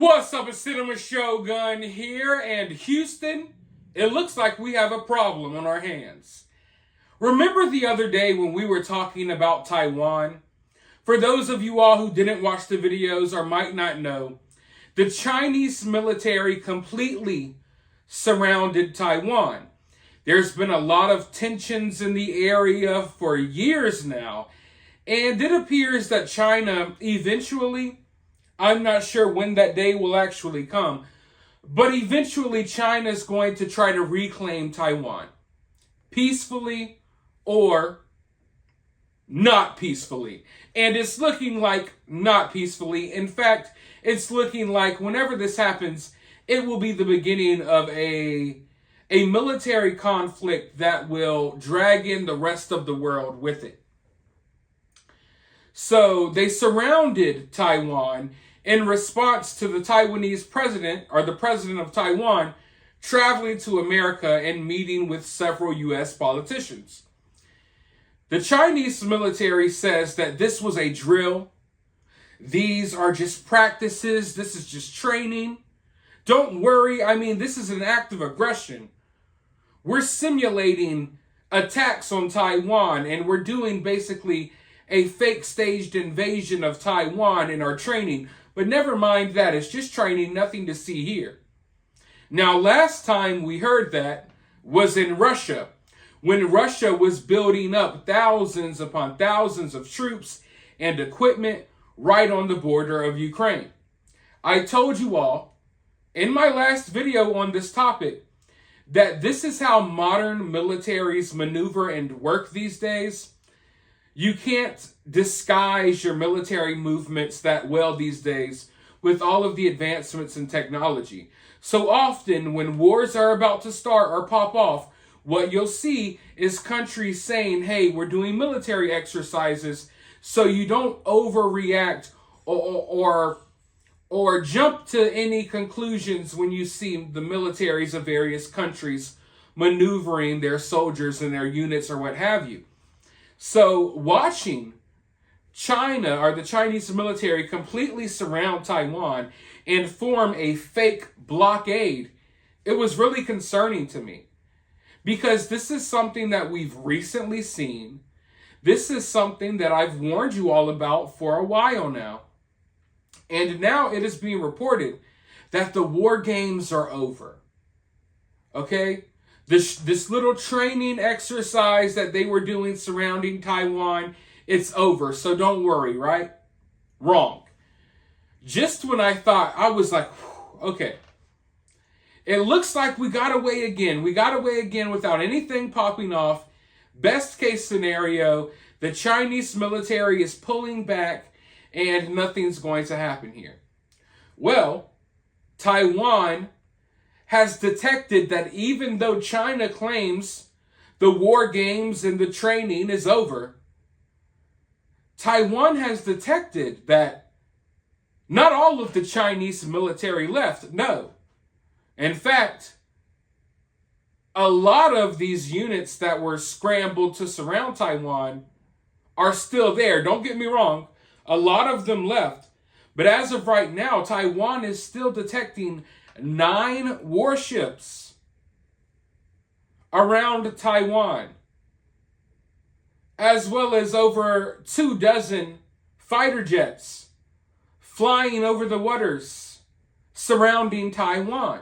What's up, it's Cinema Shogun here, and Houston, it looks like we have a problem on our hands. Remember the other day when we were talking about Taiwan? For those of you all who didn't watch the videos or might not know, the Chinese military completely surrounded Taiwan. There's been a lot of tensions in the area for years now, and it appears that China eventually, I'm not sure when that day will actually come, but eventually China is going to try to reclaim Taiwan. Peacefully or not peacefully. And it's looking like not peacefully. In fact, it's looking like whenever this happens, it will be the beginning of a military conflict that will drag in the rest of the world with it. So they surrounded Taiwan in response to the Taiwanese president, or the president of Taiwan, traveling to America and meeting with several U.S. politicians. The Chinese military says that this was a drill. These are just practices. This is just training. Don't worry. This is an act of aggression. We're simulating attacks on Taiwan, and we're doing basically a fake staged invasion of Taiwan in our training. But never mind that, it's just training, nothing to see here. Now, last time we heard that was in Russia, when Russia was building up thousands upon thousands of troops and equipment right on the border of Ukraine. I told you all in my last video on this topic that this is how modern militaries maneuver and work these days. You can't disguise your military movements that well these days with all of the advancements in technology. So often when wars are about to start or pop off, what you'll see is countries saying, hey, we're doing military exercises, so you don't overreact or jump to any conclusions when you see the militaries of various countries maneuvering their soldiers and their units or what have you. So watching China, or the Chinese military, completely surround Taiwan and form a fake blockade, it was really concerning to me. Because this is something that we've recently seen. This is something that I've warned you all about for a while now. And now it is being reported that the war games are over. Okay? This little training exercise that they were doing surrounding Taiwan, it's over. So don't worry, right? Wrong. Just when I thought, I was like, okay. It looks like we got away again. We got away again without anything popping off. Best case scenario, the Chinese military is pulling back and nothing's going to happen here. Well, Taiwan has detected that even though China claims the war games and the training is over, Taiwan has detected that not all of the Chinese military left. No. In fact, a lot of these units that were scrambled to surround Taiwan are still there. Don't get me wrong. A lot of them left. But as of right now, Taiwan is still detecting 9 warships around Taiwan, as well as over 24 fighter jets flying over the waters surrounding Taiwan.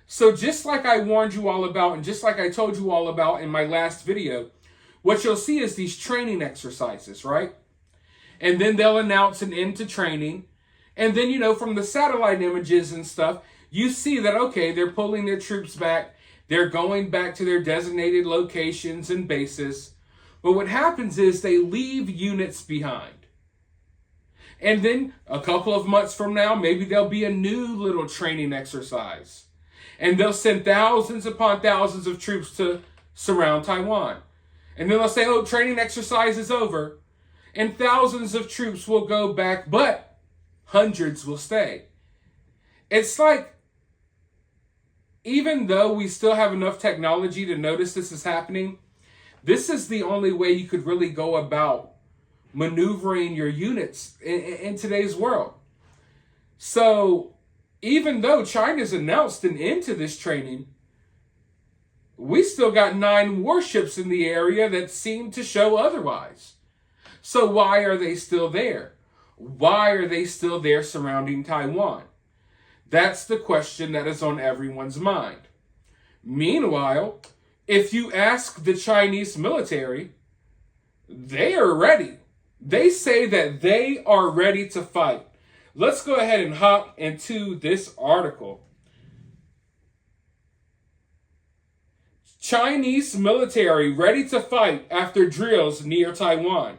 So just like I warned you all about, and just like I told you all about in my last video, what you'll see is these training exercises, right? And then they'll announce an end to training. And then, from the satellite images and stuff, you see that, okay, they're pulling their troops back. They're going back to their designated locations and bases. But what happens is they leave units behind. And then a couple of months from now, maybe there'll be a new little training exercise. And they'll send thousands upon thousands of troops to surround Taiwan. And then they'll say, oh, training exercise is over. And thousands of troops will go back, but hundreds will stay. It's like, even though we still have enough technology to notice this is happening, this is the only way you could really go about maneuvering your units in today's world. So even though China's announced an end to this training, we still got 9 warships in the area that seem to show otherwise. So why are they still there? Why are they still there surrounding Taiwan? That's the question that is on everyone's mind. Meanwhile, if you ask the Chinese military, they are ready. They say that they are ready to fight. Let's go ahead and hop into this article. Chinese military ready to fight after drills near Taiwan.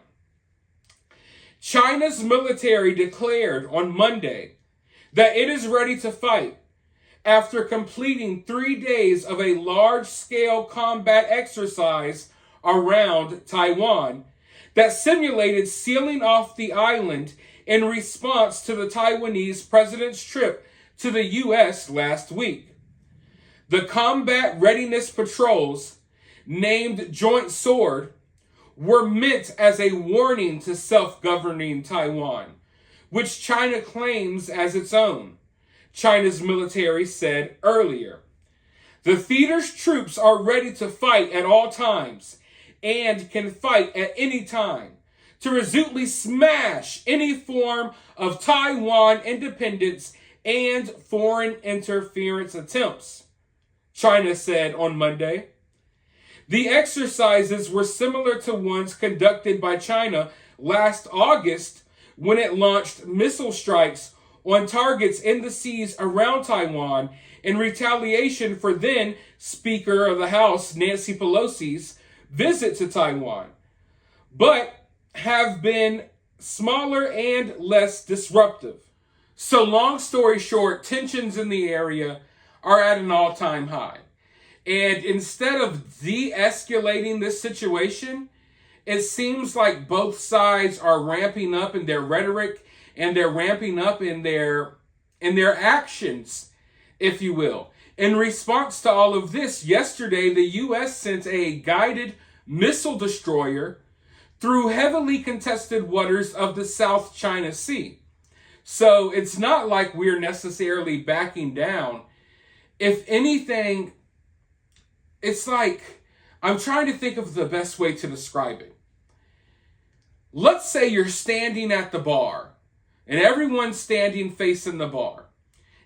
China's military declared on Monday that it is ready to fight after completing 3 days of a large-scale combat exercise around Taiwan that simulated sealing off the island in response to the Taiwanese president's trip to the U.S. last week. The combat readiness patrols, named Joint Sword, were meant as a warning to self-governing Taiwan, which China claims as its own, China's military said earlier. The theater's troops are ready to fight at all times and can fight at any time to resolutely smash any form of Taiwan independence and foreign interference attempts, China said on Monday. The exercises were similar to ones conducted by China last August when it launched missile strikes on targets in the seas around Taiwan in retaliation for then Speaker of the House Nancy Pelosi's visit to Taiwan, but have been smaller and less disruptive. So long story short, tensions in the area are at an all-time high. And instead of de-escalating this situation, it seems like both sides are ramping up in their rhetoric and they're ramping up in their actions, if you will. In response to all of this, yesterday the U.S. sent a guided missile destroyer through heavily contested waters of the South China Sea. So it's not like we're necessarily backing down. If anything, it's like, I'm trying to think of the best way to describe it. Let's say you're standing at the bar and everyone's standing facing the bar,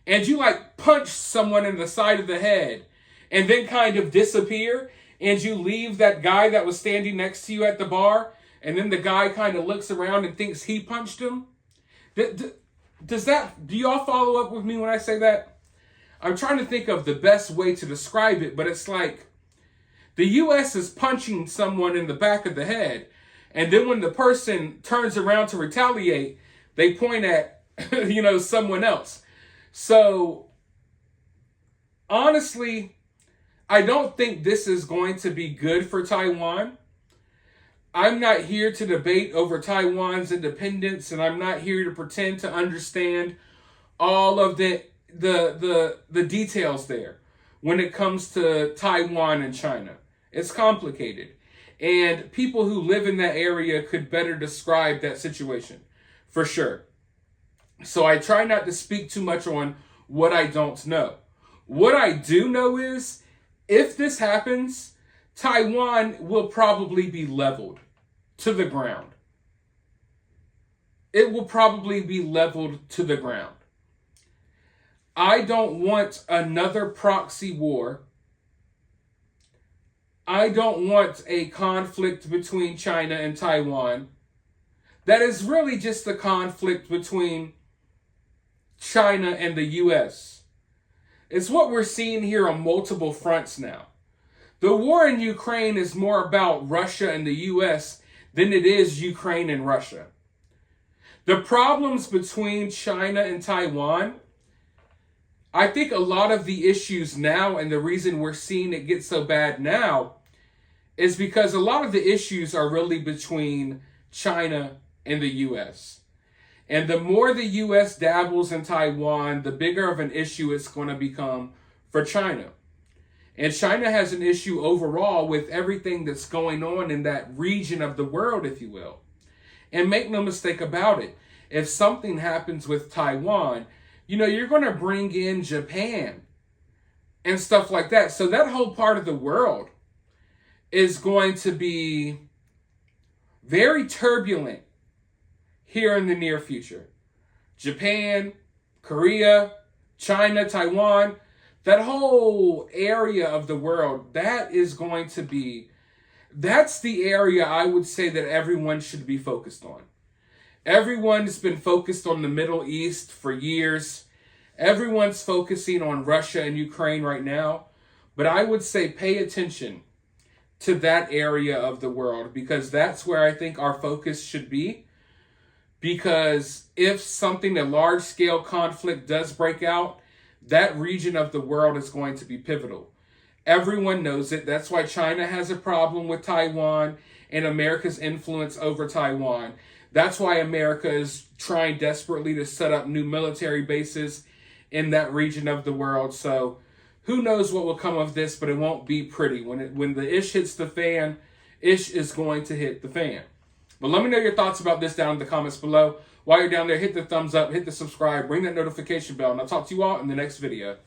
and you like punch someone in the side of the head and then kind of disappear, and you leave that guy that was standing next to you at the bar, and then the guy kind of looks around and thinks he punched him. Do y'all follow up with me when I say that? I'm trying to think of the best way to describe it, but it's like the U.S. is punching someone in the back of the head, and then when the person turns around to retaliate, they point at, someone else. So, honestly, I don't think this is going to be good for Taiwan. I'm not here to debate over Taiwan's independence, and I'm not here to pretend to understand all of the details there when it comes to Taiwan and China. It's complicated, and people who live in that area could better describe that situation, for sure. So I try not to speak too much on what I don't know. What I do know is, if this happens, Taiwan will probably be leveled to the ground. It will probably be leveled to the ground. I don't want another proxy war. I don't want a conflict between China and Taiwan. That is really just a conflict between China and the U.S. It's what we're seeing here on multiple fronts now. The war in Ukraine is more about Russia and the U.S. than it is Ukraine and Russia. The problems between China and Taiwan, I think a lot of the issues now, and the reason we're seeing it get so bad now, is because a lot of the issues are really between China and the U.S. And the more the U.S. dabbles in Taiwan, the bigger of an issue it's going to become for China. And China has an issue overall with everything that's going on in that region of the world, if you will. And make no mistake about it, if something happens with Taiwan, you're going to bring in Japan and stuff like that. So that whole part of the world is going to be very turbulent here in the near future. Japan, Korea, China, Taiwan, that whole area of the world, that's the area I would say that everyone should be focused on. Everyone's been focused on the Middle East for years. Everyone's focusing on Russia and Ukraine right now. But I would say pay attention to that area of the world, because that's where I think our focus should be. Because if a large-scale conflict does break out, that region of the world is going to be pivotal. Everyone knows it. That's why China has a problem with Taiwan and America's influence over Taiwan. That's why America is trying desperately to set up new military bases in that region of the world. So who knows what will come of this, but it won't be pretty. When the ish hits the fan, ish is going to hit the fan. But let me know your thoughts about this down in the comments below. While you're down there, hit the thumbs up, hit the subscribe, ring that notification bell, and I'll talk to you all in the next video.